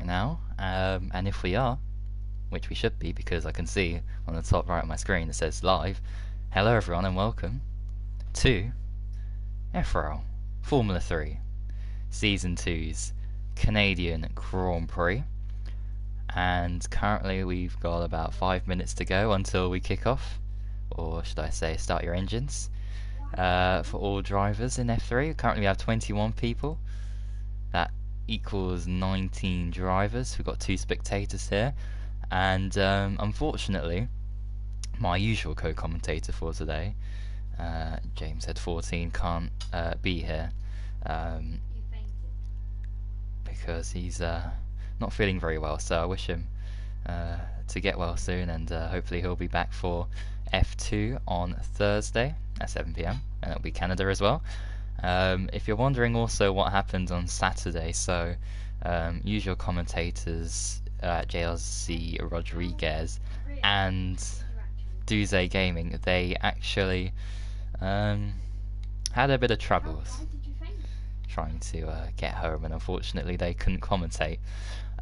right now, and if we are, which we should be because I can see on the top right of my screen it says live. Hello everyone and welcome to FRL Formula 3 Season 2's Canadian Grand Prix, and currently we've got about 5 minutes to go until we kick off, or should I say start your engines, for all drivers in F3. Currently we have 21 people. That equals 19 drivers. We've got 2 spectators here, and unfortunately my usual co-commentator for today, James Head 14, can't be here because he's not feeling very well, so I wish him to get well soon, and hopefully he'll be back for F2 on Thursday at 7 PM, and it'll be Canada as well. If you're wondering also what happened on Saturday, so usual commentators JLC Rodriguez and Duze Gaming, they actually had a bit of troubles trying to get home, and unfortunately they couldn't commentate,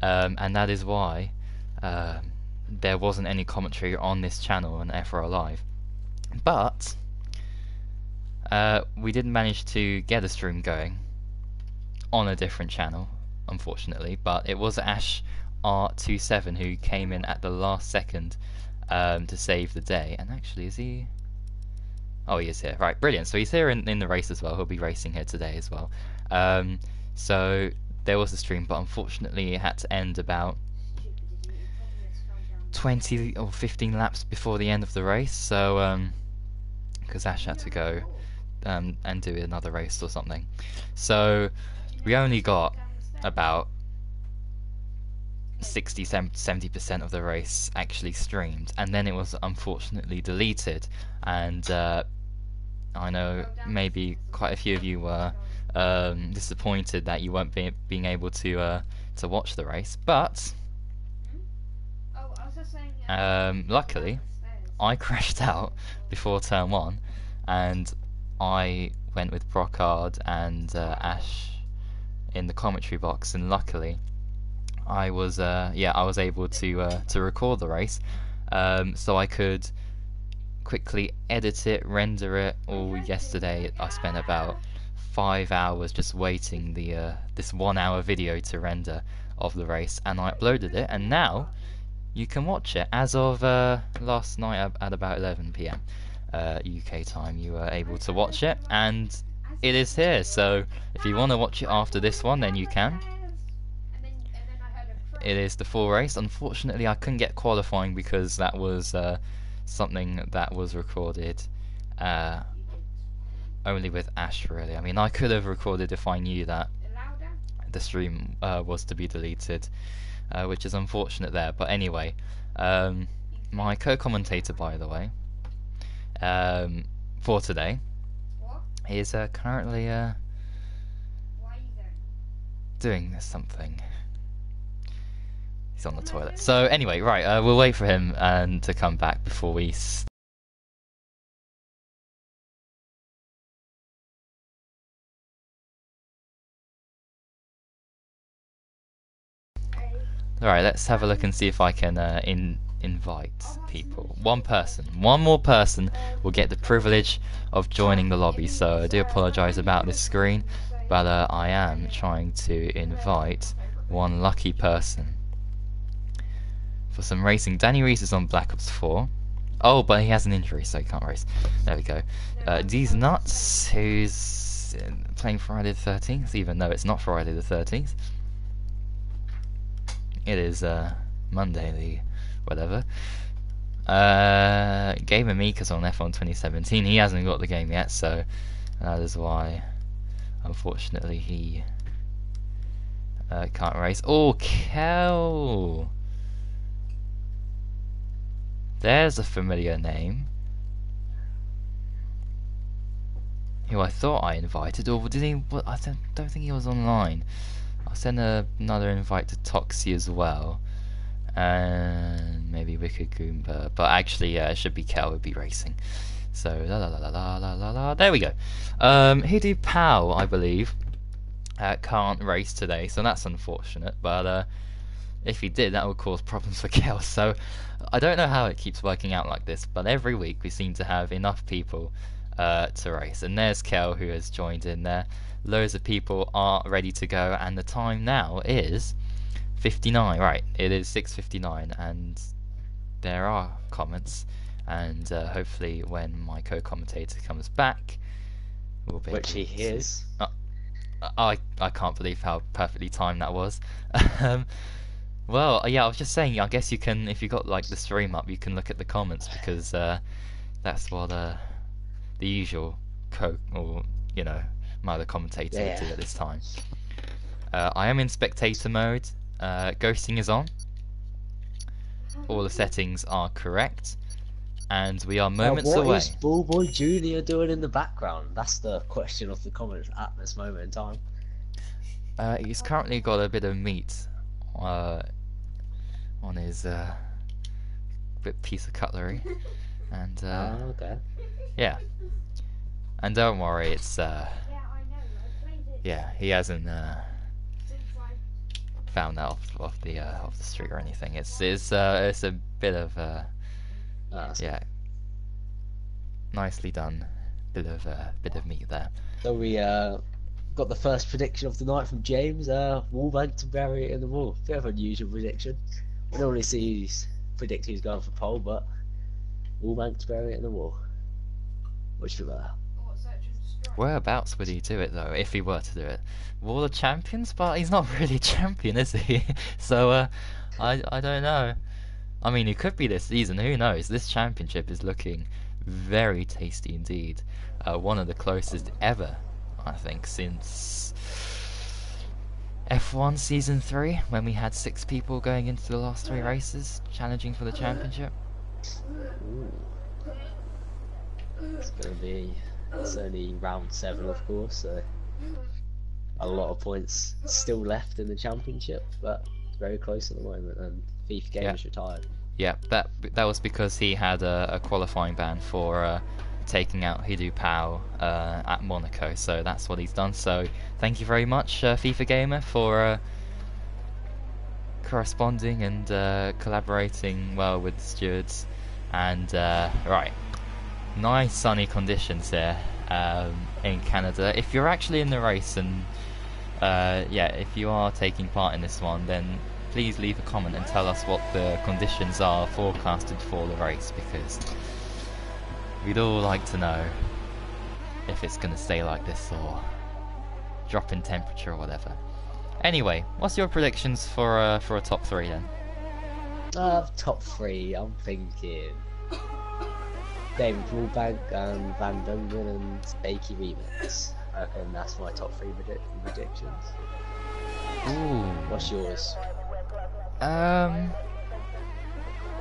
and that is why there wasn't any commentary on this channel on FRL Live. But we did manage to get a stream going on a different channel, unfortunately, but it was Ash R27 who came in at the last second to save the day. And actually, is he? Oh, he is here. Right, brilliant. So he's here in the race as well. He'll be racing here today as well. So there was a stream, but unfortunately it had to end about 20 or 15 laps before the end of the race. So because Ash had to go and do another race or something, so we only got about 60-70% of the race actually streamed, and then it was unfortunately deleted. And I know maybe quite a few of you were disappointed that you weren't being able to watch the race, but luckily I crashed out before turn 1, and I went with Brocard and Ash in the commentary box, and luckily I was able to record the race, so I could quickly edit it, render it. All yesterday I spent about 5 hours just waiting this 1 hour video to render of the race, and I uploaded it, and now you can watch it. As of last night at about 11 PM UK time, you were able to watch it, and it is here. So if you want to watch it after this one, then you can. It is the full race. Unfortunately I couldn't get qualifying because that was something that was recorded only with Ash, really. I mean, I could have recorded if I knew that the stream was to be deleted, which is unfortunate there. But anyway, my co-commentator, by the way, for today is currently doing something. He's on the toilet. So anyway, right, we'll wait for him to come back before we Alright, let's have a look and see if I can invite people. One more person will get the privilege of joining the lobby, so I do apologise about this screen, but I am trying to invite one lucky person for some racing. Danny Reese is on Black Ops 4. Oh, but he has an injury, so he can't race. There we go. D's Nuts, who's playing Friday the 13th, even though it's not Friday the 13th. It is Monday the whatever. Gamer Mika's on F1 2017. He hasn't got the game yet, so that is why, unfortunately, he can't race. Oh, Kel! There's a familiar name, who I thought I invited, or did he? Well, I don't think he was online. I'll send another invite to Toxie as well, and maybe Wicked Goomba, but actually it should be Kel would be racing. So la la la la la la la. There we go. Hidu Pao, I believe, can't race today, so that's unfortunate. But If he did, that would cause problems for Kel. So I don't know how it keeps working out like this, but every week we seem to have enough people to race. And there's Kel, who has joined in there. Loads of people are ready to go, and the time now is 59. Right, it is 6:59, and there are comments. And hopefully, when my co-commentator comes back, we'll be Which he is. I can't believe how perfectly timed that was. Well, yeah, I was just saying. I guess you can, if you got like the stream up, you can look at the comments, because that's what the usual my other commentator would do at this time. I am in spectator mode. Ghosting is on. All the settings are correct, and we are moments away. What is Ballboy Junior doing in the background? That's the question of the comments at this moment in time. He's currently got a bit of meat on his piece of cutlery, and okay. yeah. And don't worry, it's yeah, he hasn't found that off the street or anything. It's a bit of yeah, nicely done bit of meat there. So we got the first prediction of the night from James. Wallbank to bury it in the wall. Bit of an unusual prediction. We normally see predict who's going for pole, but Wallbank to bury it in the wall. Which do you prefer? Whereabouts would he do it though, if he were to do it? Wall of Champions? But he's not really a champion, is he? So I don't know. I mean, he could be this season, who knows? This championship is looking very tasty indeed. One of the closest ever, I think, since F1 Season 3, when we had 6 people going into the last 3 races, challenging for the championship. Ooh. It's going to be... It's only round 7, of course, so a lot of points still left in the championship, but it's very close at the moment, and FIFA Gamer's retired. Yeah, that was because he had a qualifying ban for taking out Hidu Pao at Monaco, so that's what he's done. So thank you very much, FIFA Gamer, for corresponding and collaborating well with the stewards. And right, nice sunny conditions here in Canada. If you're actually in the race, and yeah, if you are taking part in this one, then please leave a comment and tell us what the conditions are forecasted for the race, because we'd all like to know if it's going to stay like this or drop in temperature or whatever. Anyway, what's your predictions for a top 3 then? Top 3, I'm thinking David Wallbank and Van Dungen and Bakey Remix. I reckon that's my top 3 predictions. Ooh. What's yours? I'm...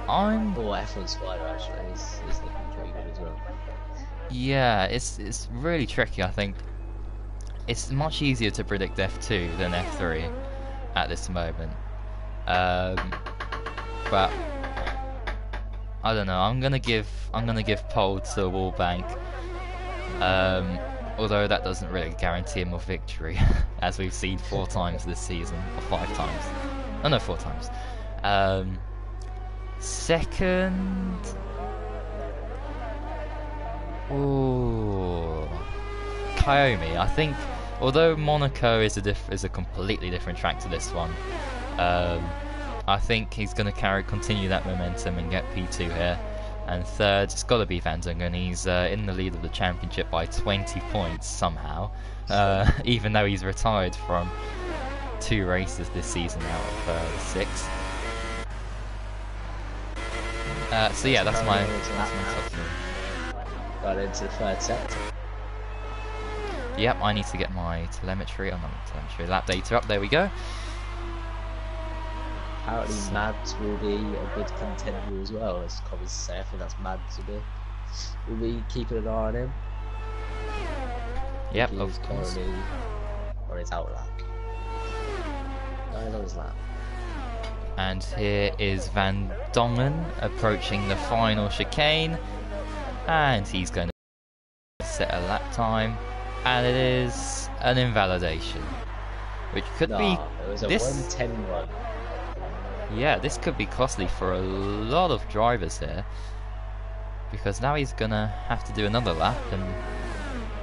F1 Spider actually is looking pretty good as well. Yeah, it's really tricky. I think it's much easier to predict F2 than F3 at this moment. But I don't know. I'm gonna give pole to Wallbank. Although that doesn't really guarantee him a victory, as we've seen 4 times this season, or 5 times. Oh no, 4 times. Second, ooh, Kaomi. I think, although Monaco is a completely different track to this one, I think he's going to continue that momentum and get P2 here. And third, it's got to be Van Dungen. He's in the lead of the championship by 20 points somehow, even though he's retired from 2 races this season out of the 6. So yeah, that's my top 3. Got into the 3rd sector. Yep, I need to get my telemetry lap data up. There we go. Apparently Mads will be a good contender as well, as comments say. I think that's Mads will be. We'll be keeping an eye on him. Yep, of course. On his out lap. No, he's on his lap. And here is Van Dongen approaching the final chicane, and he's going to set a lap time, and it is an invalidation, which could be it was a this. 1:10 run. Yeah, this could be costly for a lot of drivers here, because now he's gonna have to do another lap and,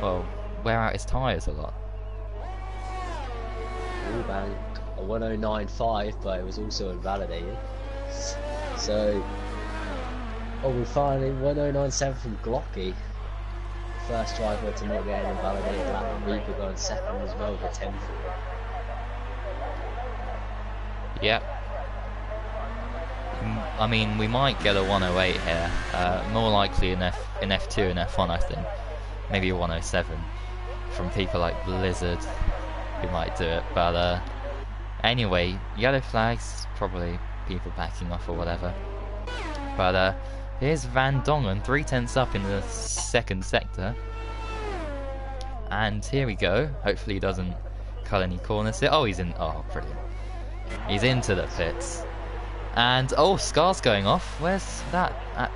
well, wear out his tyres a lot. Wallbank a 109.5, but it was also invalidated. So, we're finding 109.7 from Glocky. The first driver to not get an invalidated lap, and Reaper going second as well with a 10-4. Yep. I mean, we might get a 108 here. More likely in F2 and F1, I think. Maybe a 107 from people like Blizzard, who might do it. But anyway, yellow flags, probably people backing off or whatever. But here's Van Dongen, 3/10 up in the second sector. And here we go. Hopefully he doesn't cut any corners here. Oh, he's in. Oh, brilliant. He's into the pits. And, oh, Scar's going off. Where's that? At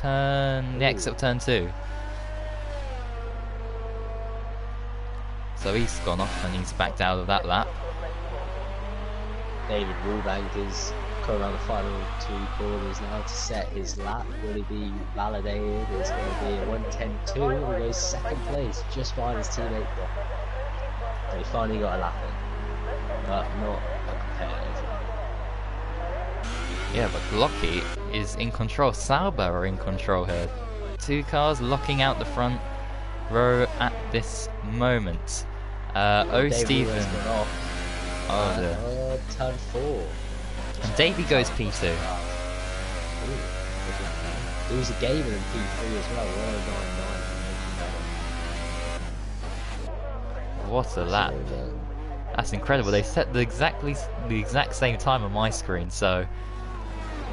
the exit of turn 2. So he's gone off and he's backed out of that lap. David Wallbank is coming around the final 2 corners now to set his lap. Will he be validated? It's going to be a 110.2 and he goes second place, just behind his teammate Brock. So he finally got a lap in, but not a competitive. Yeah, but Glocky is in control. Sauber are in control here. 2 cars locking out the front row at this moment. Steven. Oh dear. Turn 4. And Davey goes P2. He was a gamer in P3 as well. 109. What a lap. That's incredible. They set the exact same time on my screen, so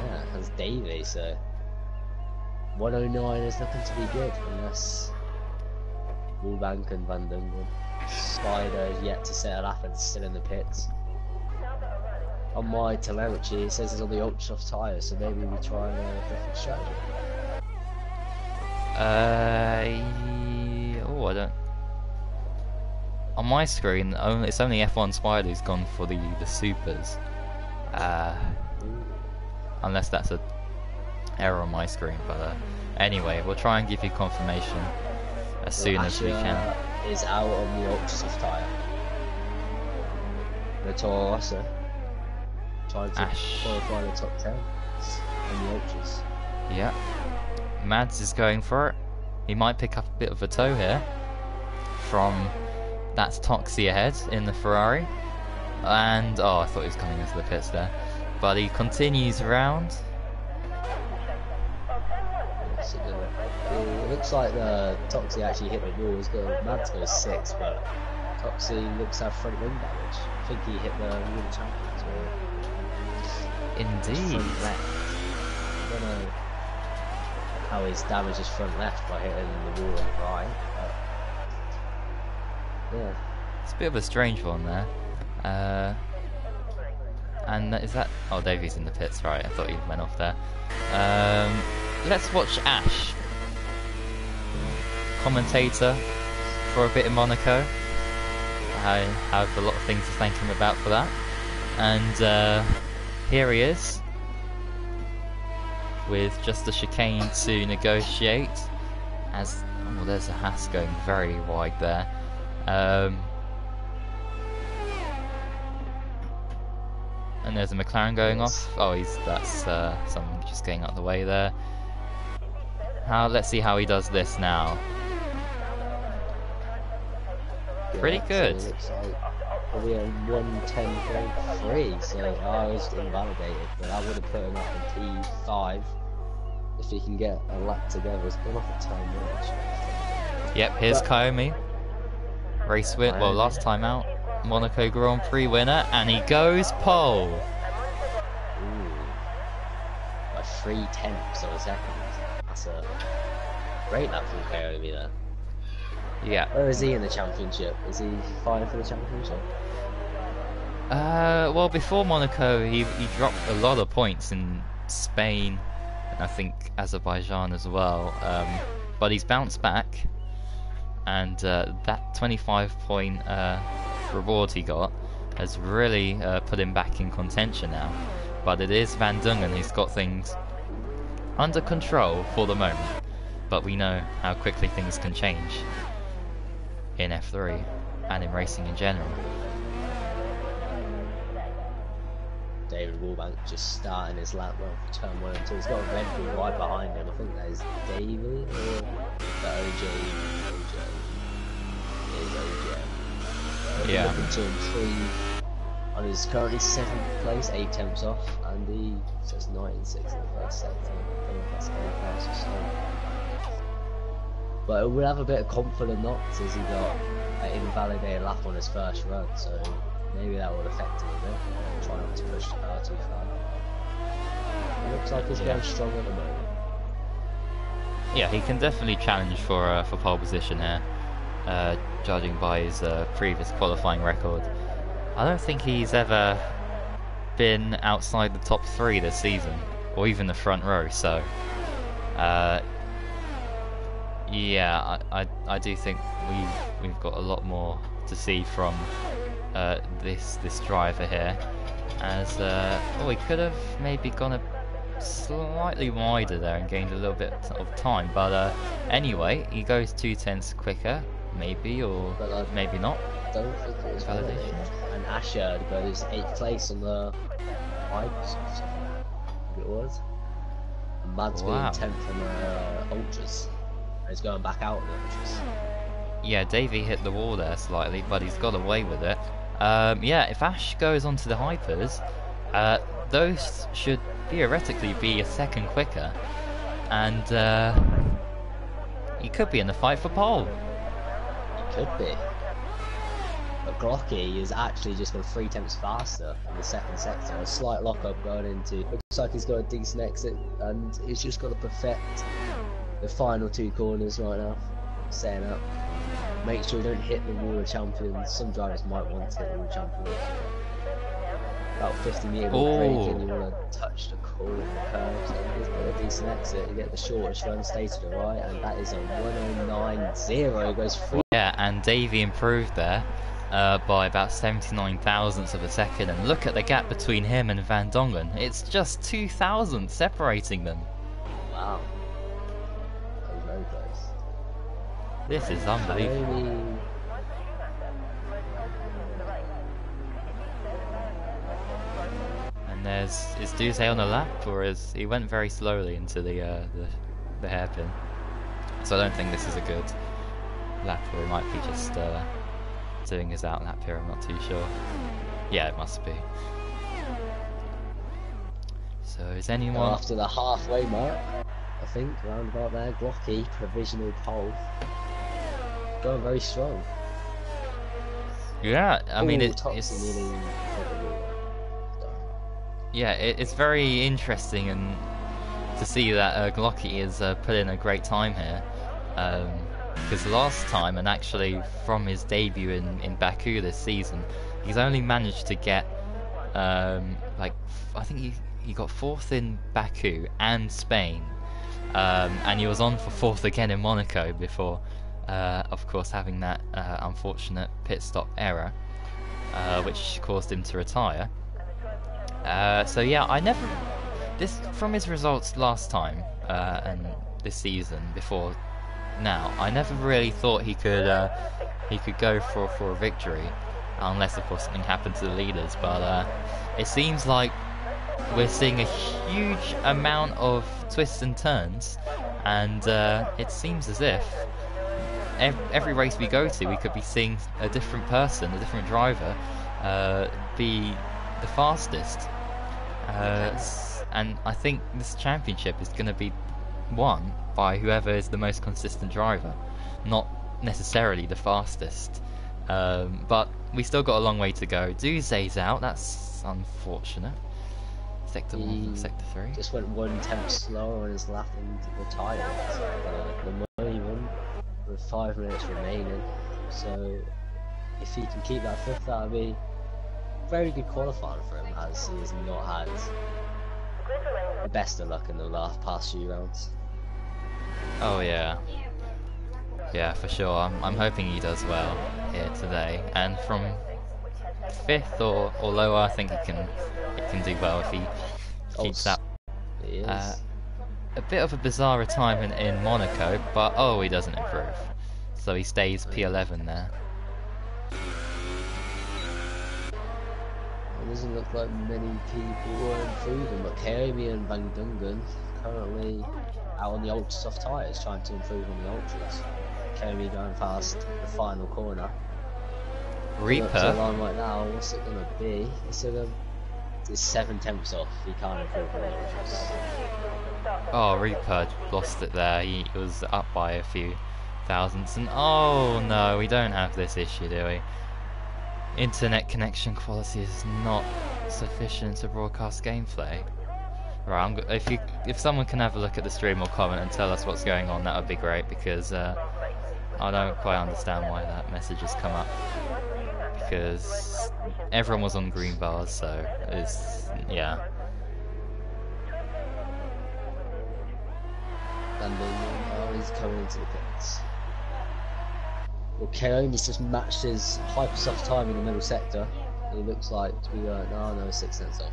yeah, that's Davey, so 109 is looking to be good, unless Wallbank and Van Dongen. Spider yet to set a lap and still in the pits. On my telemetry it says it's on the ultra soft tyre, so maybe we try a different strategy. Oh, I don't. On my screen, it's only F1 Spider who's gone for the supers. Unless that's an error on my screen, but anyway, we'll try and give you confirmation as soon as we can. Is out on the ultra soft tyre. The Toro Rosso trying to qualify the top 10 on the ultras. Yeah, Mads is going for it. He might pick up a bit of a tow here from. That's Toxie ahead in the Ferrari. And, oh, I thought he was coming into the pits there. But he continues around. It looks like the Toxie actually hit the wall. Mads goes 6, but Toxie looks to have front wing damage. I think he hit the wall of champions. Indeed. Front left. I don't know how he's damaged his front left by hitting the wall on the right. Yeah. It's a bit of a strange one there. And is that... Oh, Davey's in the pits, right. I thought he went off there. Let's watch Ash. Commentator for a bit in Monaco. I have a lot of things to thank him about for that. And here he is. With just a chicane to negotiate. As... Oh, there's a Haas going very wide there. And there's a McLaren going off. Oh, that's someone just getting out of the way there. Let's see how he does this now. Pretty good. So it looks like probably a 110.3, so I was invalidated, but I would have put him up in P5 if he can get a lap together. It's gone off a time watch. Yep, here's Kaomi. Race win, well, last time out, Monaco Grand Prix winner, and he goes pole. Ooh, by 3/10 of a second. That's a great lap from Kaomi there. Yeah. Where is he in the championship? Is he fighting for the championship? Well, before Monaco, he dropped a lot of points in Spain, and I think Azerbaijan as well. But he's bounced back. And that 25-point reward he got has really put him back in contention now. But it is Van Dungen who's got things under control for the moment. But we know how quickly things can change in F3 and in racing in general. David Wallbank just starting his lap well for turn 1 and 2. He's got a Red Bull right behind him. I think that is Davey or the OJ. Yeah. Looking to improve on his currently 7th place, 8 tenths off, and he says 9-6 in the first sector. I think that's 8 cars or so. But we'll have a bit of confident knocks as he got an invalidated lap on his first run, so maybe that would affect him a bit. Try not to push the car too far. It looks like he's going strong at the moment. Yeah, he can definitely challenge for pole position here, judging by his previous qualifying record. I don't think he's ever been outside the top 3 this season, or even the front row. So, yeah, I do think we've got a lot more to see from this driver here, as he could have maybe gone a slightly wider there and gained a little bit of time, but anyway, he goes 2/10 quicker, maybe, or maybe not. Don't think it was validation. And Asher goes 8th place on the bikes, I think it was. And Mads being 10th on the ultras. And he's going back out on the ultras. Yeah, Davey hit the wall there slightly, but he's got away with it. Yeah, if Ash goes onto the hypers, those should theoretically be a second quicker, and he could be in the fight for pole. He could be. But Glocky is actually just gone 3 tenths faster in the second sector. A slight lockup going into. Looks like he's got a decent exit, and he's just got to perfect the final 2 corners right now. Setting up. Make sure you don't hit the wall of champions. Some drivers might want to hit the wall of champions. About 50 metre break and you want to touch the corner curve. So he's got a decent exit. You get the shortest run, stay to the right, and that is a 109.0. Goes through. Yeah, and Davey improved there by about 79 thousandths of a second. And look at the gap between him and Van Dongen. It's just 2 thousandths separating them. Wow. That was very close. This is unbelievable. And is Duze on a lap, or is he went very slowly into the hairpin? So I don't think this is a good lap, or he might be just doing his out lap here. I'm not too sure. Yeah, it must be. So is anyone after the halfway mark? I think round about there. Glocky provisional pole. Going very strong. Yeah, I mean it's it's very interesting and to see that Glocky is put in a great time here, because last time, and actually from his debut in Baku this season, he's only managed to get I think he got 4th in Baku and Spain, and he was on for 4th again in Monaco before of course having that unfortunate pit stop error, which caused him to retire. So yeah, from his results last time and this season before now, I never really thought he could go for a victory, unless of course something happened to the leaders. But it seems like we're seeing a huge amount of twists and turns, and it seems as if every race we go to, we could be seeing a different person, a different driver, be the fastest. And I think this championship is going to be won by whoever is the most consistent driver, not necessarily the fastest. But we still got a long way to go. Duze's out, that's unfortunate. Sector 1 from Sector 3. Just went 1 tenth slower on his lap and retired. The moment with 5 minutes remaining. So if he can keep that 5th, that would be very good qualifying for him, as he has not had the best of luck in the past few rounds. Oh yeah, for sure. I'm hoping he does well here today. And from 5th or lower, I think he can do well if he keeps that. He is. A bit of a bizarre retirement in Monaco, but oh, he doesn't improve, so he stays P11 there. It doesn't look like many people are improving, but Kaomi and Van Dungen currently out on the ultra soft tyres trying to improve on the ultras. Kaomi going past the final corner. Reaper. To the line right now, what's it going to be? It's 7/10 off. He can't improve on the ultras. Oh, Reaper lost it there. He was up by a few thousandths, and oh no, we don't have this issue, do we? Internet connection quality is not sufficient to broadcast gameplay. Right, if someone can have a look at the stream or comment and tell us what's going on, that would be great, because I don't quite understand why that message has come up. Because everyone was on green bars, so it's yeah. And he's coming into the pits. Well, Kaomi's just matched his hyper soft time in the middle sector. He looks like to be going, no, 6 cents off.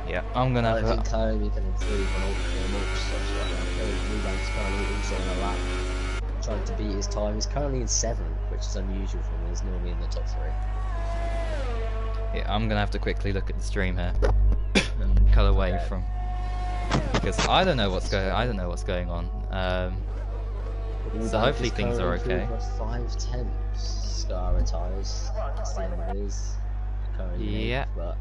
Yeah, I'm gonna have I think Kaomi can improve on ultra softs right now. Rubank's currently also on a lap, trying to beat his time. He's currently in 7th, which is unusual for him. He's normally in the top 3. Yeah, I'm gonna have to quickly look at the stream here and cut away from, because I don't know what's going on. So hopefully things are okay. 5/10 Scara tyres. That's the end of his currently. Yeah. But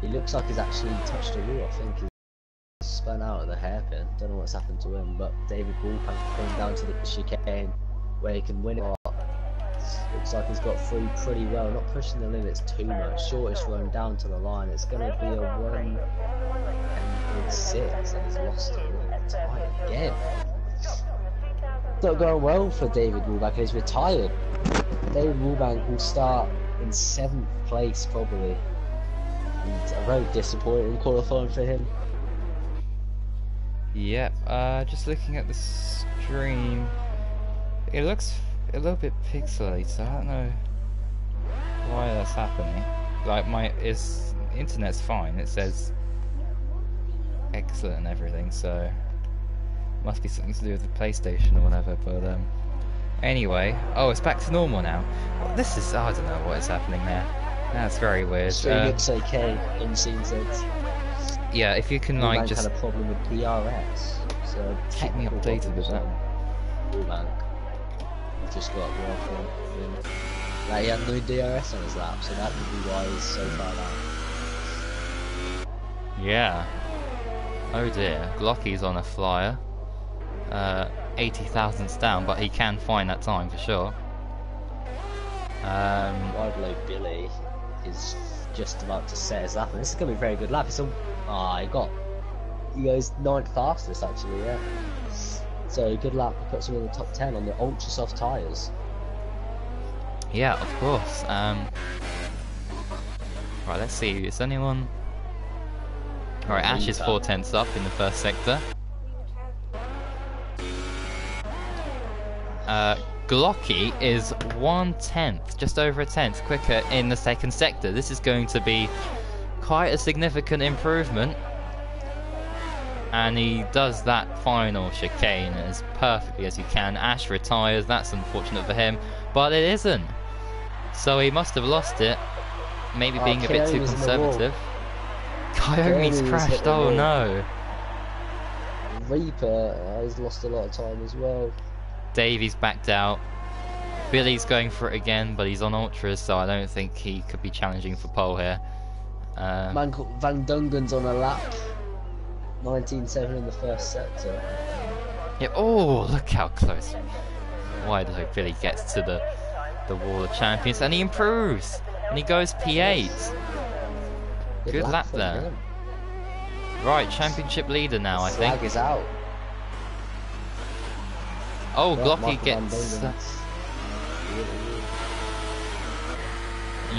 he looks like he's actually touched a wheel. I think he's spun out of the hairpin. Don't know what's happened to him. But David Bullpank coming down to the chicane where he can win it. Looks like he's got through pretty well. Not pushing the limits too much. Shortest run down to the line. It's going to be a 1:06, and he's lost a time again. Not going well for David Woolbank, and he's retired. David Woolbank will start in 7th place probably, and a very disappointing qualifying for him. Yep, just looking at the stream, it looks a little bit pixelated. I don't know why that's happening. Like internet's fine. It says excellent and everything, so must be something to do with the PlayStation or whatever. But anyway, oh, it's back to normal now. Well, this is, I don't know what is happening there. That's very weird. Stream looks okay. Unseen says. Yeah, if you can like just had a problem with DRS, so keep me updated with that. Woolbank just got one from him. Like, he had no DRS on his lap, so that could be why he's so far down. Yeah. Oh dear. Glocky's on a flyer. 80 thousandths down, but he can find that time for sure. Wildlow Billy is just about to set his lap, and this is going to be a very good lap. It's he goes 9th fastest actually, yeah. So good lap, puts him in the top 10 on the ultra soft tyres. Yeah, of course. Right, let's see. Is anyone? Right, Ash is 4/10 up in the first sector. Glocky is 1/10, just over a tenth quicker in the second sector. This is going to be quite a significant improvement. And he does that final chicane as perfectly as he can. Ash retires, that's unfortunate for him, but it isn't. So he must have lost it, maybe being a bit too conservative. Coyote's crashed, oh no. Reaper has lost a lot of time as well. Davies backed out. Billy's going for it again, but he's on ultras, so I don't think he could be challenging for pole here. Man called Van Dungen's on a lap. 19.7 in the first sector. Yeah, oh, look how close. Wide hope Billy gets to the wall of champions, and he improves, and he goes P8. Good lap there. Him. Right, championship leader now, I think. Flag is out. Oh, Glocky gets.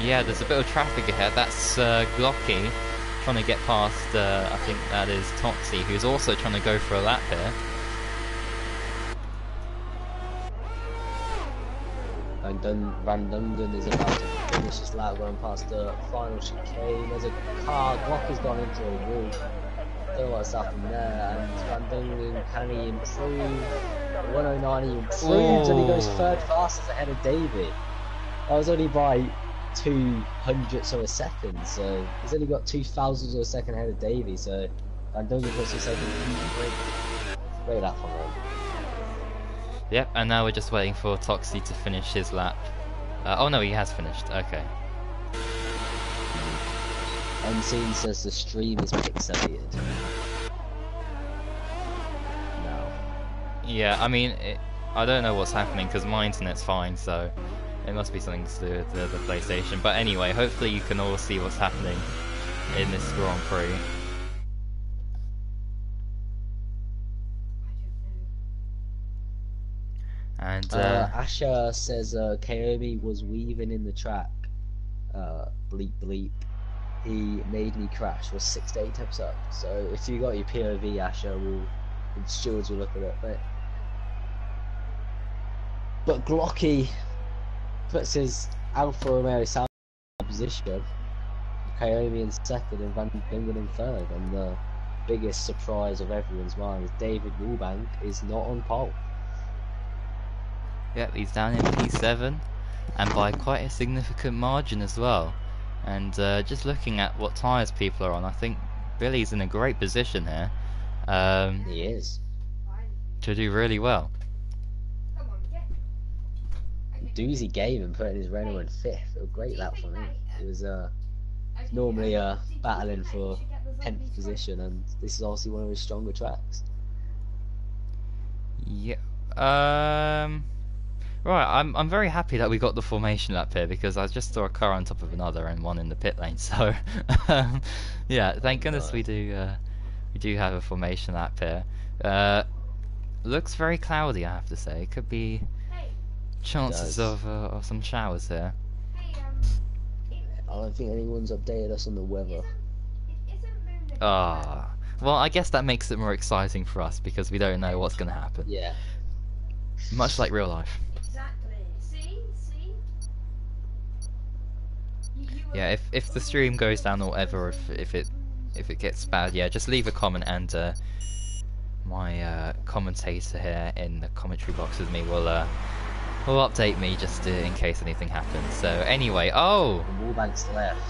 Yeah, there's a bit of traffic ahead. That's Glocky trying to get past. I think that is Toxie, who's also trying to go for a lap here. And and Van Dungen is about to finish his lap going past the final chicane. There's a car, Glock has gone into a wall. Don't know what's happened there, and Van Dungen, can he improve? 109 he improves and he goes third fastest ahead of Davey. I was only by 200ths of a second, so he's only got 2,000ths of a second ahead of Davey, so Van Dungen puts himself in great lap from him. Yep, and now we're just waiting for Toxie to finish his lap. Oh no, he has finished. Okay. Unseen says the stream is pixelated. No. Yeah, I mean, I don't know what's happening because my internet's fine, so it must be something to do with the PlayStation. But anyway, hopefully you can all see what's happening in this Grand Prix. And Asher says Kaomi was weaving in the track. Bleep bleep. He made me crash. Was 6 to 8 tips up. So if you got your POV, Asher, the stewards will look at it. But Glocky puts his Alfa Romeo Sauber in position. Kaomi in second and Van Dungen in third. And the biggest surprise of everyone's mind is David Woolbank is not on pole. Yep, he's down in P7, and by quite a significant margin as well. And just looking at what tyres people are on, I think Billy's in a great position here. He is. To do really well. Doozy game and putting his Renault in fifth. A great lap for him. It was normally battling for 10th position, and this is obviously one of his stronger tracks. Yeah. Right, I'm very happy that we got the formation lap here because I just saw a car on top of another and one in the pit lane. So, yeah, thank goodness we do have a formation lap here. Looks very cloudy, I have to say. Could be chances of some showers here. I don't think anyone's updated us on the weather. Well, I guess that makes it more exciting for us because we don't know what's going to happen. Yeah. Much like real life. Yeah, if the stream goes down or whatever, if it gets bad, yeah, just leave a comment and my commentator here in the commentary box with me will update me just in case anything happens. So anyway, Wallbank's left.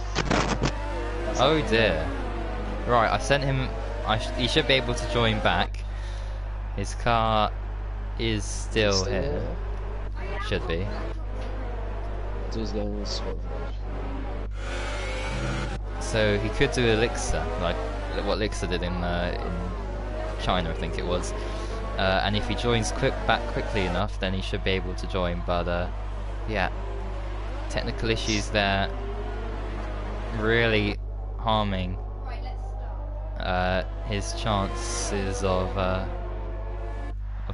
Oh dear. Right, I've sent him. He should be able to join back. His car is still here. Should be. Dude's going with swap. So he could do Elixir, like what Elixir did in China, I think it was. And if he joins back quickly enough, then he should be able to join. But yeah, technical issues there, really harming his chances of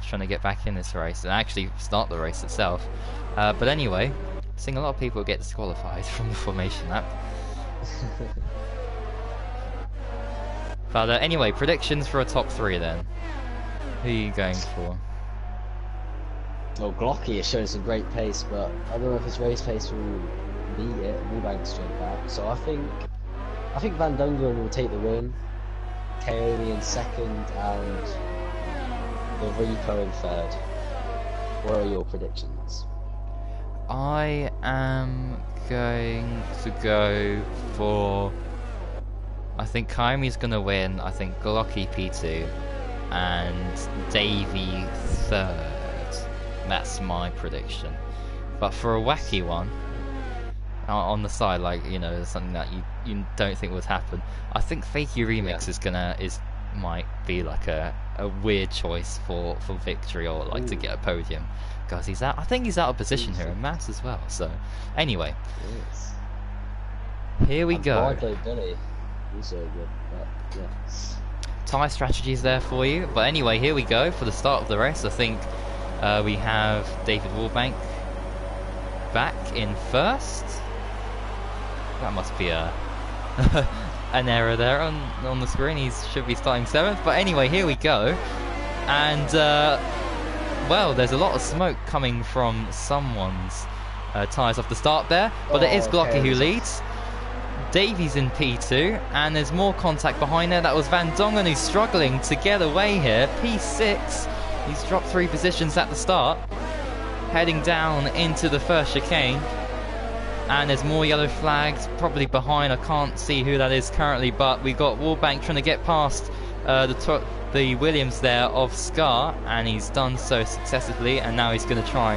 trying to get back in this race and actually start the race itself. But anyway, seeing a lot of people get disqualified from the formation lap. But anyway, predictions for a top 3 then. Who are you going for? Well, Glocky is showing some great pace, but I don't know if his race pace will beat it. Wallbank straight back. So I think Van Dungen will take the win. Kaomi in second and the Rico in third. What are your predictions? I am going to go for... I think Kaimi's going to win. I think Glocky P2 and Davey third. That's my prediction. But for a wacky one, on the side, like, you know, something that you don't think would happen, I think Fakey Remix might be like a weird choice for victory or like to get a podium, because he's out. I think he's out of position here in maths as well. So anyway, here we go. I played Billy. He's so good, but yeah. Tyre strategies there for you. But anyway, here we go for the start of the race. I think we have David Wallbank back in first. That must be an error there on the screen. He should be starting 7th. But anyway, here we go. And, well, there's a lot of smoke coming from someone's tyres off the start there, but it is Glocky who leads. Davies in P2, and there's more contact behind there. That was Van Dongen who's struggling to get away here. P6, he's dropped 3 positions at the start, heading down into the first chicane. And there's more yellow flags, probably behind. I can't see who that is currently, but we've got Wallbank trying to get past the Williams there of Scar, and he's done so successfully, and now he's going to try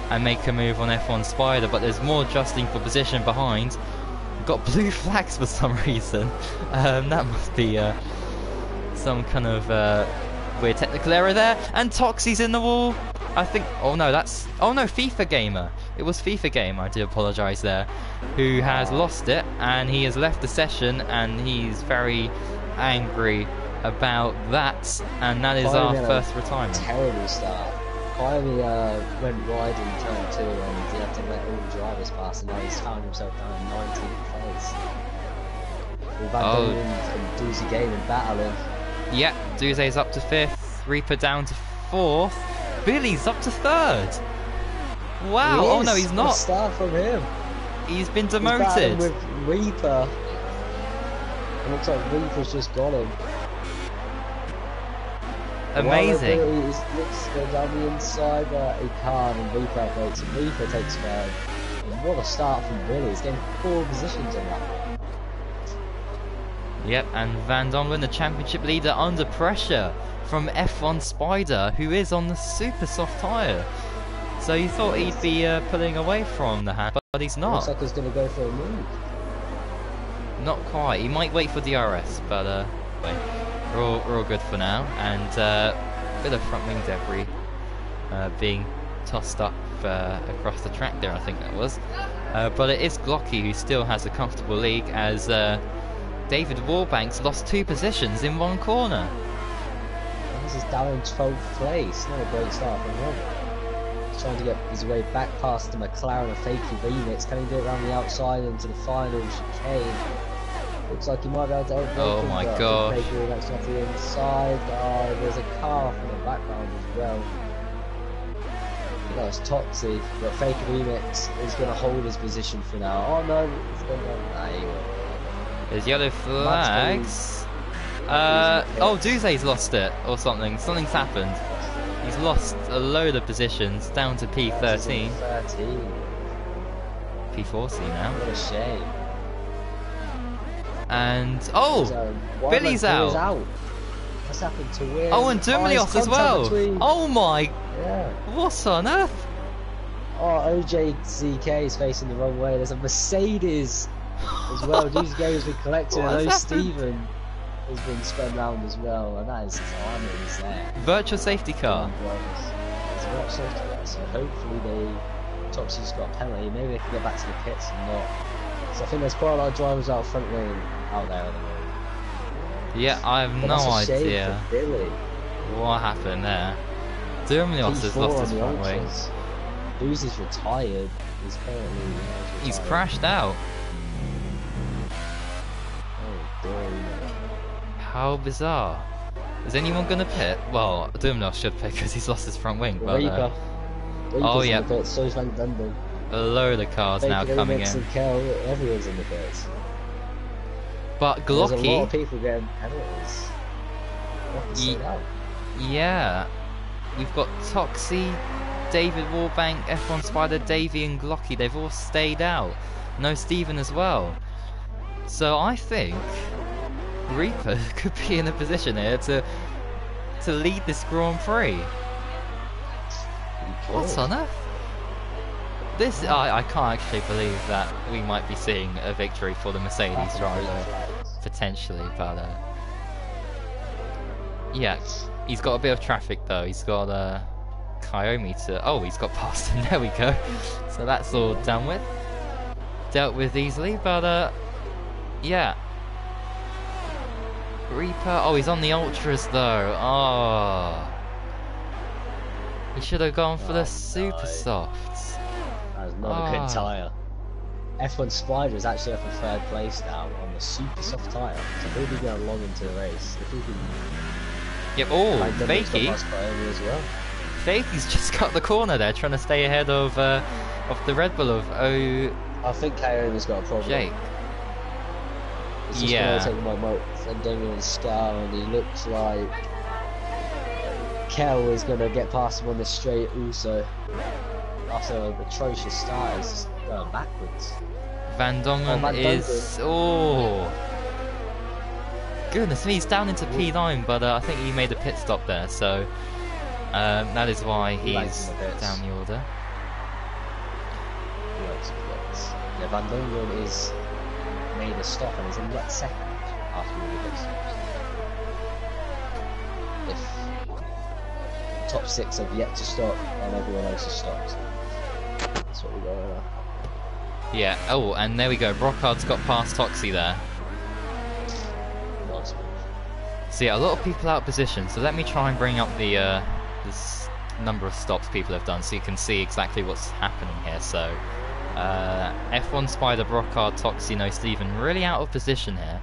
and make a move on F1 Spider, but there's more adjusting for position behind. Got blue flags for some reason. That must be some kind of weird technical error there. And Toxie's in the wall. I think. Oh no, that's. Oh no, FIFA Gamer. It was FIFA Gamer. I do apologise there. Who has lost it, and he has left the session, and he's very angry about that. And that is our first retirement. Terrible start. Kylie went wide in turn 2 and he had to let all the drivers pass, and now he's found himself down in 19th place. Well, Van Dongen and Doozy Gaming battling. Yeah, Doozy's up to 5th, Reaper down to 4th, Billy's up to 3rd. Wow, oh no, he's not. Good start from him. He's been demoted. He's battling with Reaper. It looks like Reaper's just got him. Amazing. He looks to go down the inside, but he can't, and Reaper updates, and Reaper takes 3rd. And what a start from Billy. He's getting 4 positions on that one. Yep, and Van Dongen, the championship leader, under pressure from F1 Spider, who is on the super soft tyre. So you thought he'd be pulling away from the hand, but he's not. Looks like he's going to go for a move. Not quite. He might wait for DRS, but wait. We're all good for now, and a bit of front wing debris being tossed up across the track there, I think that was. But it is Glocky who still has a comfortable lead, as David Wallbanks lost 2 positions in 1 corner. This is down in 12th place. Not a great start from him. He's trying to get his way back past the McLaren of Fakey Remix. Can he do it around the outside into the final chicane? Looks like he might be able to overtake him. Oh my gosh. Fakey Remix off the inside. Oh, there's a car from the background as well. That was Toxie, but Fakey Remix is going to hold his position for now. Oh no, he's going to... There's yellow flags. Oh, Doozy's lost it, or something. Something's happened. He's lost a load of positions, down to P13. P40 now. What a shame. And Billy's out. What's happened to Will? Oh, and Dumlios as well. Oh my! Yeah. What on earth? Oh, OJZK is facing the wrong way. There's a Mercedes as well. These games have been collected. I know Steven has been spun round as well, and that is his armies there. Virtual safety car. It's a virtual safety car, so hopefully Toxie's got a penalty. Maybe they can get back to the pits and not. So I think there's quite a lot of drivers out front wing out there at the moment. Yeah, I have no idea Billy. what happened there. Dumlios has lost his front wing. Doozy's retired. He's currently He's crashed out. Oh boy. How bizarre. Is anyone going to pit? Well, Dumlios should pit because he's lost his front wing. But, Reaper. oh yeah. So is Van Dongen. A load of cars now coming in. Everyone's in the pits. But Glocky... There's a lot of people getting penalties. Yeah. We've got Toxie, David Wallbank, F1 Spider, Davey and Glocky. They've all stayed out. No Steven as well. So I think Reaper could be in a position here to lead this Grand Prix. What on earth? This I can't actually believe that we might be seeing a victory for the Mercedes driver potentially, but yeah, he's got a bit of traffic though. He's got Kiyomi to. Oh, he's got past him. There we go. So that's all done with, dealt with easily. But yeah, Reaper. Oh, he's on the ultras though. Oh, he should have gone for the super softs. That was not a good tyre. F1 Spider is actually up in 3rd place now on the super soft tyre, so he'll be going long into the race. If he can... Yep, oh, Fakey. As well. Fakey's just cut the corner there, trying to stay ahead of the Red Bull of I think Kaomi's got a problem. Jake. He's just going to take my moat and Dingle and Scar, and he looks like Kel is going to get past him on the straight also. After an atrocious start, he's just going backwards. Van Dongen is... Oh! Goodness me, he's down into P9, but I think he made a pit stop there, so that is why he's down the order. Yeah, Van Dongen is made a stop and is in like second after all the pit stops. If top 6 have yet to stop and everyone else has stopped, that's what we got right now. Yeah, oh, and there we go, Brockhard's got past Toxie there. Nice move. So yeah, a lot of people out of position, so let me try and bring up the this number of stops people have done so you can see exactly what's happening here. So F1 Spider, Brockhard, Toxie, no Stephen, really out of position here.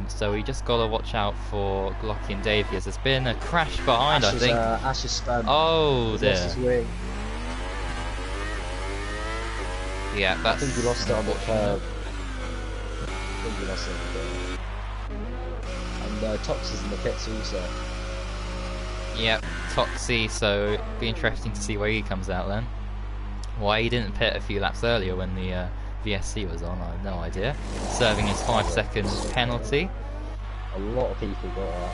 So we just gotta watch out for Glocky and Davey, as there's been a crash behind, I think. Ash's spun. Oh dear. Yeah, that's... I think he lost it on the curb. And Toxie's in the pits also. Yep, Toxie, so it'll be interesting to see where he comes out then. Why he didn't pit a few laps earlier when the VSC was on, I have no idea. Serving his 5-second penalty. A lot of people got that.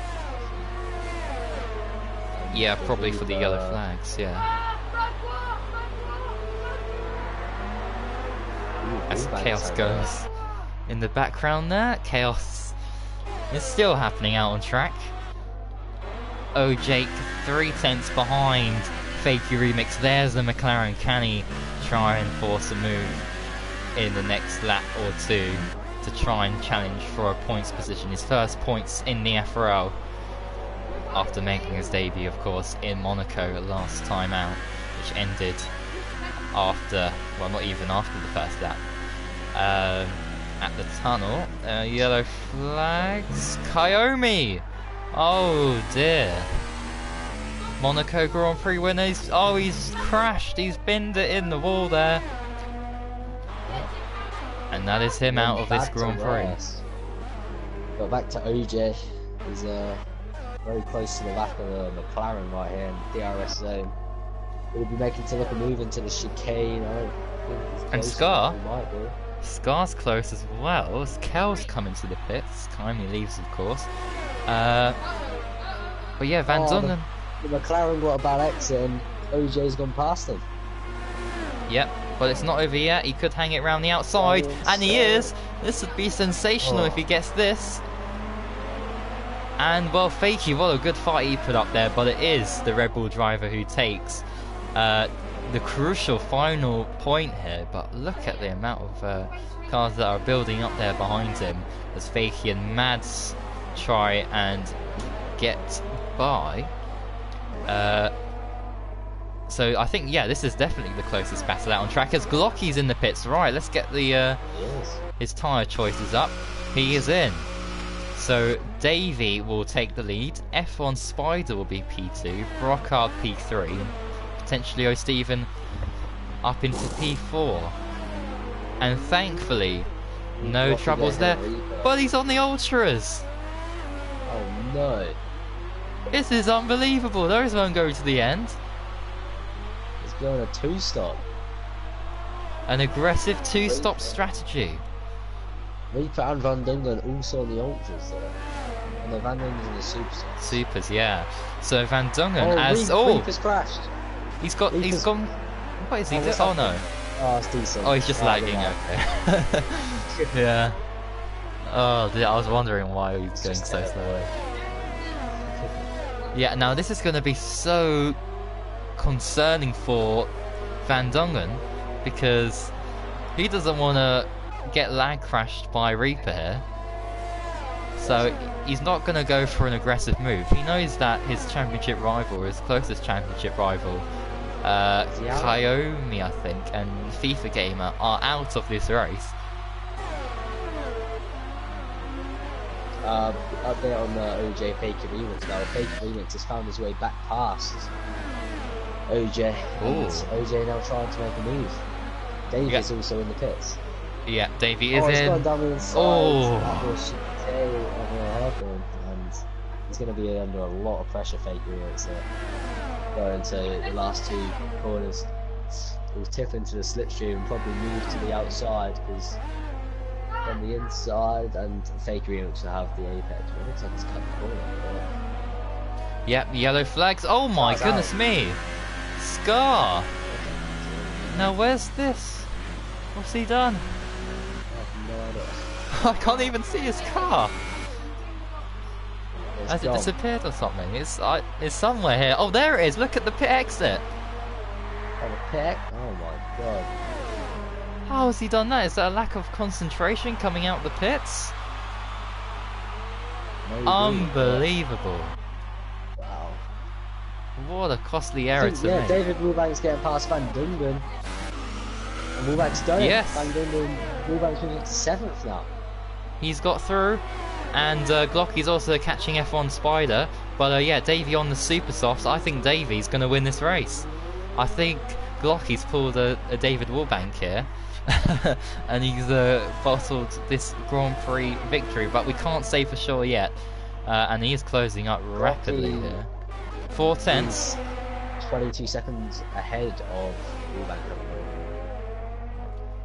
Yeah, probably for the yellow flags, yeah. As chaos goes in the background there, chaos is still happening out on track. Oh, Jake, 3/10 behind Fakey Remix. There's the McLaren. Can he try and force a move in the next lap or two to try and challenge for a points position? His first points in the FRL after making his debut, of course, in Monaco last time out, which ended after, well, not even after the first lap. At the tunnel, yellow flags. Kaomi! Oh dear. Monaco Grand Prix winner. He's crashed. He's binned it in the wall there. And that is him out of this Grand Prix. Got back to OJ. He's very close to the back of the McLaren right here in the DRS zone. We'll be making to look a move into the chicane. And Scar. Scar's close as well. Kel's coming to the pits. Time he leaves, of course. But yeah, Van Dongen. The McLaren got a bad exit and OJ's gone past him. Yep, but it's not over yet. He could hang it around the outside, and he is. This would be sensational if he gets this. And well, Fakey, what a good fight he put up there, but it is the Red Bull driver who takes the crucial final point here. But look at the amount of cars that are building up there behind him as Fakey and Mads try and get by. So I think, yeah, this is definitely the closest battle out on track as Glocky's in the pits. Right, let's get the his tyre choices up. He is in. So Davey will take the lead. F1 Spider will be P2. Brockhard P3. Potentially O'Stephen up into P4. And thankfully, no troubles there. But he's on the Ultras. Oh no. This is unbelievable. Those won't go to the end. He's going a 2-stop. An aggressive 2-stop strategy. Reaper and Van Dongen also on the Ultras though. And the Van Dongen's in the Supers. Supers, yeah. So Van Dongen Reaper's crashed. He's gone. What is he doing? Oh no. Oh, it's decent. Oh, he's just lagging, okay. Yeah. Oh, I was wondering why he was going so slowly. Yeah, now this is going to be so concerning for Van Dongen because he doesn't want to get lag crashed by Reaper here. So he's not going to go for an aggressive move. He knows that his championship rival, his closest championship rival, Kaomi, I think, and FIFA Gamer are out of this race. Update on the OJ Faker Remix now. Faker Remix has found his way back past OJ. And Ooh. OJ now trying to make a move. Davy's also in the pits. Yeah, Davey is Oh, he's in. gone down the inside. Oh. That was chicane over a hairpin, and he's going to be under a lot of pressure. Fake rears going to the last two corners. He'll tip into the slipstream and probably move to the outside because on the inside, and Fake looks to have the apex. But it looks like he's cut the corner. Yep, yellow flags. Oh my goodness me. Scar. Now where's this? What's he done? I can't even see his car. Has it disappeared or something? It's somewhere here. Oh, there it is. Look at the pit exit. Oh, the pit? Oh my god. How has he done that? Is that a lack of concentration coming out the pits? Maybe. Unbelievable. Wow. What a costly error to yeah, make. David Wilbank's getting past Van Dungen. And Wilbank's done it. Yes. Van Dungen, Wilbank's moving up to 7th now. He's got through, and Glocky's also catching F1 Spider. But yeah, Davey on the super softs. I think Davey's going to win this race. I think Glocky's pulled a David Wilbank here, and he's bottled this Grand Prix victory. But we can't say for sure yet. And he is closing up rapidly here. 4/10. 22 seconds ahead of Wilbank.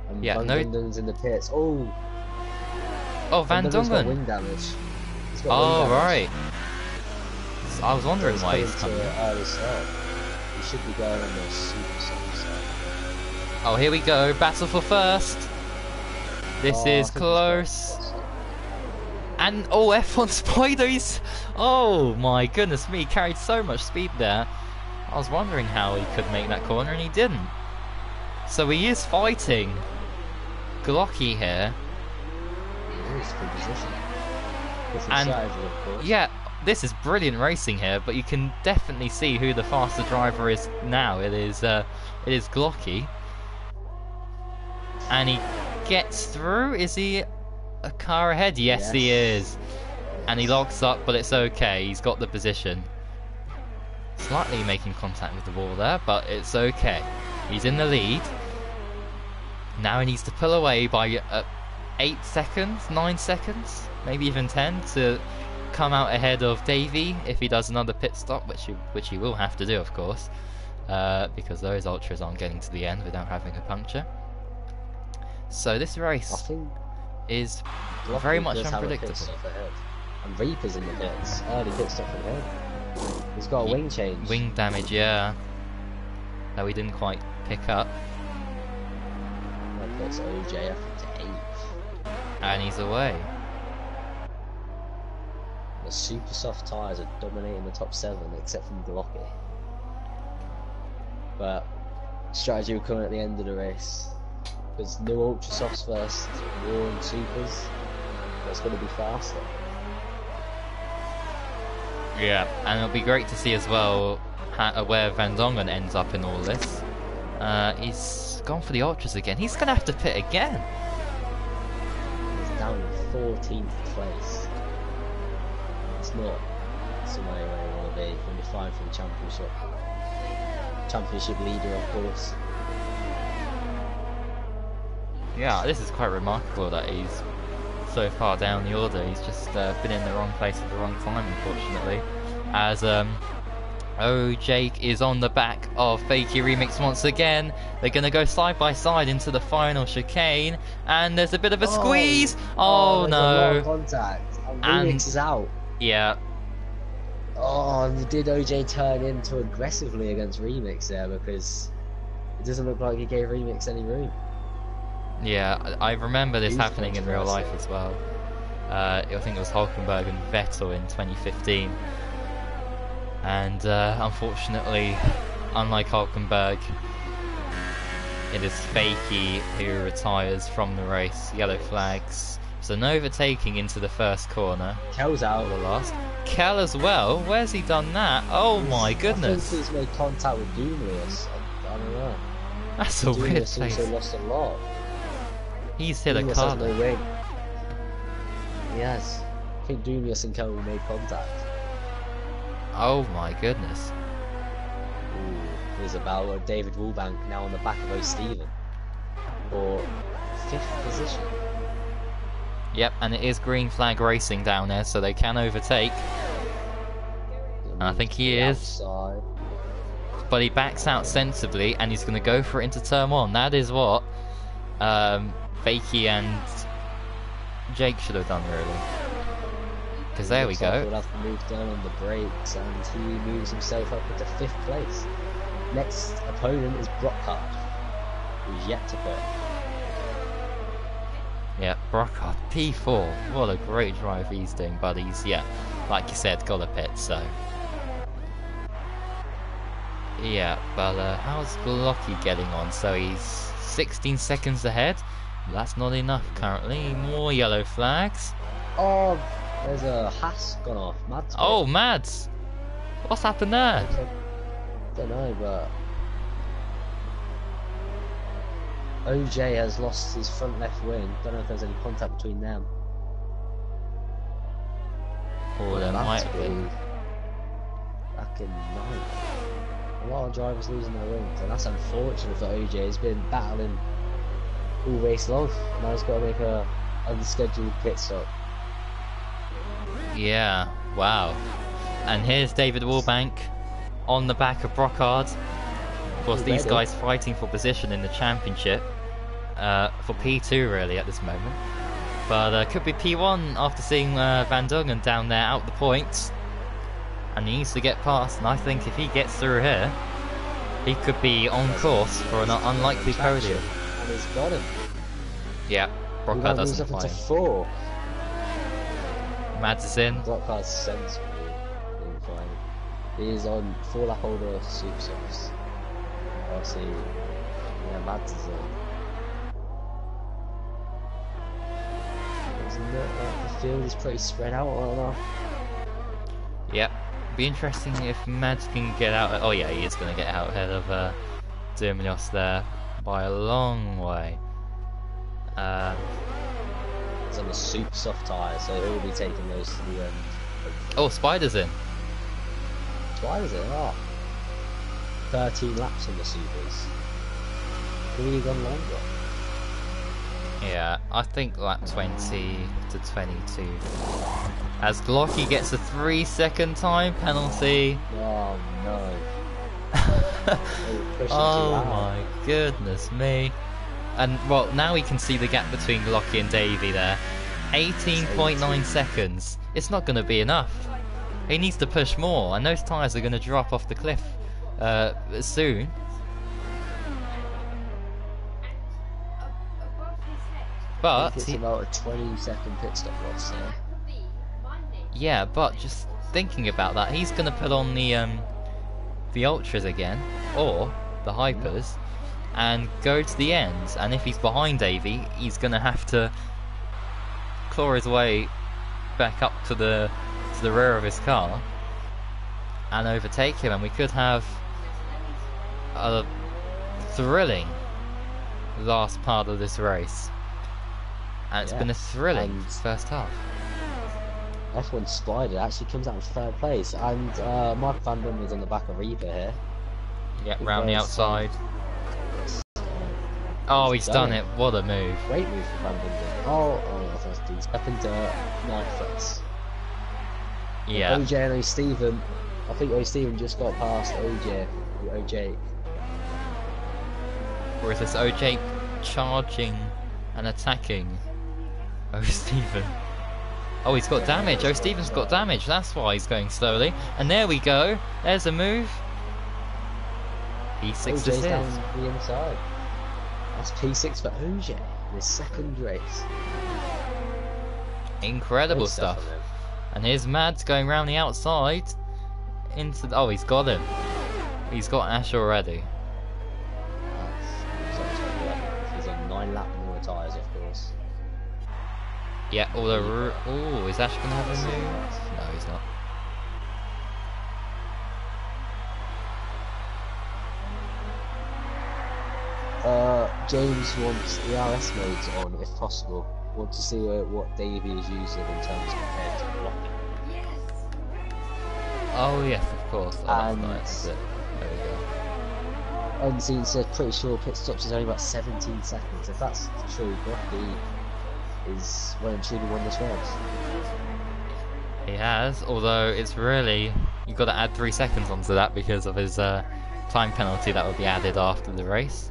And Yeah, Van Dungen's in the pits. Oh. Oh, Van Dungen's got Dongen. wing damage. He's got Oh, wing damage. right. So I was wondering why he's coming coming. to early start. He should be going on the super soft side. Oh, here we go. Battle for first. This is close. And oh, F1 Spiders. Oh my goodness me, he carried so much speed there. I was wondering how he could make that corner and he didn't. So he is fighting Glocky here. Good position. Different And strategy, of course. yeah, this is brilliant racing here, but you can definitely see who the faster driver is now. It is Glocky. And he gets through. Is he a car ahead? Yes, he is. And he locks up, but it's okay. He's got the position. Slightly making contact with the wall there, but it's okay. He's in the lead. Now he needs to pull away by 8 seconds, 9 seconds, maybe even 10 to come out ahead of Davey if he does another pit stop, which he will have to do, of course, because those ultras aren't getting to the end without having a puncture. So this race is very much unpredictable. And Reaper's in the pits. Early pit stop from him. He's got a wing change. Wing damage, yeah. That we didn't quite pick up. That puts OJ up to 8th. And he's away. The super soft tyres are dominating the top 7 except from Glocky. But strategy will come at the end of the race. There's no ultra softs first, war and supers. That's going to be faster. Yeah, and it'll be great to see as well where Van Dongen ends up in all this. He's gone for the ultras again. He's going to have to pit again. He's down in 14th place. It's not somewhere where you want to be when you're flying for the championship. Championship leader, of course. Yeah, this is quite remarkable that he's so far down the order. He's just been in the wrong place at the wrong time, unfortunately. As Jake is on the back of Fakey Remix once again. They're going to go side by side into the final chicane, and there's a bit of a squeeze. Oh there's no! A lot of contact. And Remix is out. Yeah. Oh, did OJ turn in too aggressively against Remix there, because it doesn't look like he gave Remix any room. Yeah, I remember this happening in real life as well. I think it was Hulkenberg and Vettel in 2015. And unfortunately, unlike Hulkenberg, it is Fakey who retires from the race. Yellow flags. So no overtaking into the first corner. Kel's out. The last. Kel as well. Where's he done that? Oh my goodness. I think he's made contact with Doomlius. I don't know. That's a weird Doomlius place. also lost a lot. He's hit a Doomlius car. has no ring. Yes. I think Doomlius and Kel made contact. Oh my goodness. Ooh. is about David Woolbank now on the back of O'Stephen for 5th position. Yep, and it is green flag racing down there, so they can overtake. And I think he is. Outside. But he backs out sensibly, and he's going to go for it into turn 1. That is what Fakey and Jake should have done, really. Because there we go. He'll have to move down on the brakes, and he moves himself up into 5th place. Next opponent is Brockhart, who's yet to pit. Yeah, Brockhart, P4. What a great drive he's doing, but he's, yeah, like you said, got a pit, so. Yeah, but how's Glocky getting on? So he's 16 seconds ahead. That's not enough currently. More yellow flags. Oh, there's a Haas gone off. Mads. Oh, Mads! What's happened there? I don't know, but OJ has lost his front left wing. Don't know if there's any contact between them. Oh, there might be. Back in 9th. A lot of drivers losing their wings, and that's unfortunate for OJ. He's been battling all race long. Now he's got to make a unscheduled pit stop. Yeah, wow. And here's David Woolbank on the back of Brockhart. Of course, these guys fighting for position in the championship. For P2 really at this moment. But could be P1 after seeing Van Dongen down there out the points. And he needs to get past, and I think if he gets through here, he could be on course for an unlikely podium. And he's got him. Yeah, Brockhart doesn't up into fight. 4. Mads is in. Brockhart's sensible in flying. He is on 4-lap holder super socks. Obviously, yeah, Mads is in. The field is pretty spread out right now. Yep. Be interesting if Mads can get out. Oh yeah, he is going to get out ahead of Dirmios there by a long way. He's on a super soft tyre, so he'll be taking those to the end. Oh, Spider's in. Spider's in? Oh. 13 laps on the supers. Really gone longer. Yeah, I think lap 20 to 22. As Glocky gets a 3-second time penalty. Oh no. Oh my goodness me. And well, now we can see the gap between Glocky and Davey there. 18.9 seconds. It's not going to be enough. He needs to push more, and those tyres are going to drop off the cliff soon. But it's about a 20-second pit stop loss there. Yeah, but just thinking about that, he's going to put on the ultras again, or the hypers, and go to the ends. And if he's behind Davey, he's going to have to claw his way back up to the rear of his car and overtake him, and we could have a thrilling last part of this race. And it's been a thrilling first half. F1 Spider actually comes out in 3rd place, and Mark Van Dongen is on the back of Reaper here. Yeah, round the outside. Oh, he's done it. What a move. Great move for Van Dongen. Oh, he's up into 9th place. Yeah. OJ and O'Stephen. I think O'Stephen just got past OJ. Or is this OJ charging and attacking O'Stephen? Oh, he's got damage. O'Stephen's got damage. That's why he's going slowly. And there we go. There's a move. P6 OJ's is down the inside. That's P6 for OJ in his 2nd race. Incredible stuff. And here's Mads going round the outside into. Oh, he's got him. He's got Ash already. He's on 9-lap more tyres, of course. Yeah, although. Oh, is Ash going to have a move? No, he's not. James wants the RS modes on if possible. Want to see what Davey is using in terms of compared to blocking. Oh yes, of course. Oh, And that's nice. There we go. Unseen said pretty sure pit stops is only about 17 seconds. If that's true, Brocky is well and truly won this race. He has, although it's really, you've got to add 3 seconds onto that because of his time penalty that will be added after the race.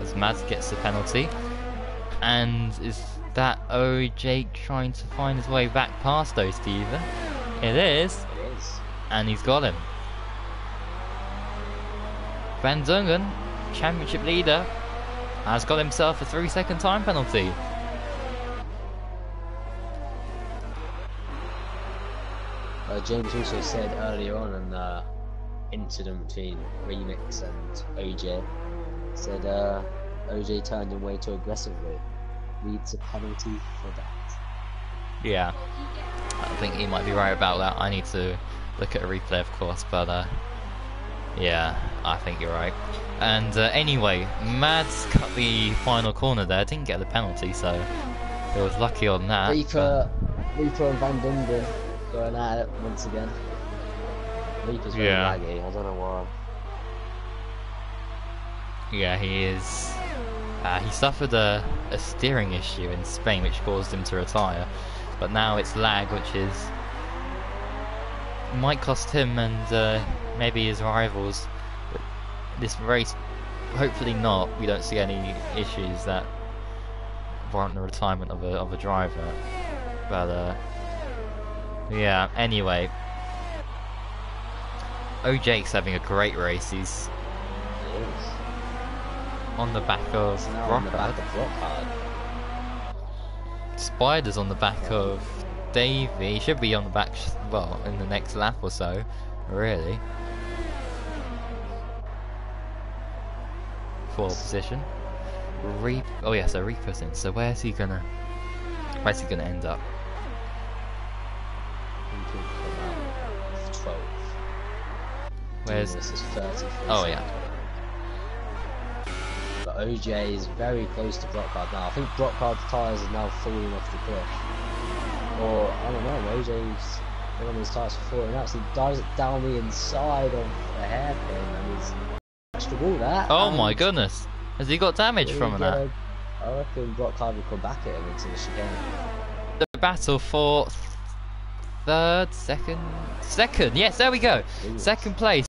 As Mads gets the penalty. And is that Jake trying to find his way back past Steven? It is. It is. And he's got him. Van Dungen, championship leader, has got himself a 3-second time penalty. James also said earlier on in the incident between Remix and OJ, said OJ turned him way too aggressively. Needs a penalty for that. Yeah, I think he might be right about that. I need to look at a replay, of course, but yeah, I think you're right. And anyway, Mads cut the final corner there, didn't get the penalty, so he was lucky on that. Reaper and Van Dungen going at it once again. Reaper's very laggy, I don't know why. Yeah, he is. He suffered a steering issue in Spain which caused him to retire, but now it's lag, which might cost him and maybe his rivals this race. Hopefully not. We don't see any issues that warrant the retirement of a driver, but yeah, anyway, Jake's having a great race. He's on the back of Brockhard. Spider's on the back of Davey. He should be on the back, well, in the next lap or so, really. 4th position. Oh yeah, so Reaper's in. So where's he gonna end up? 12. Where's? This is 30. Oh yeah. But OJ is very close to Brockhard now. I think Brockhard's tyres are now falling off the cliff. Or, I don't know, OJ's one of his tyres are falling out, so he dives it down the inside of the hairpin and he's touched the wall there. Oh my goodness! Has he got damage from that? I reckon Brockhard will come back at him into the chicane. The battle for second, yes, there we go. Second place.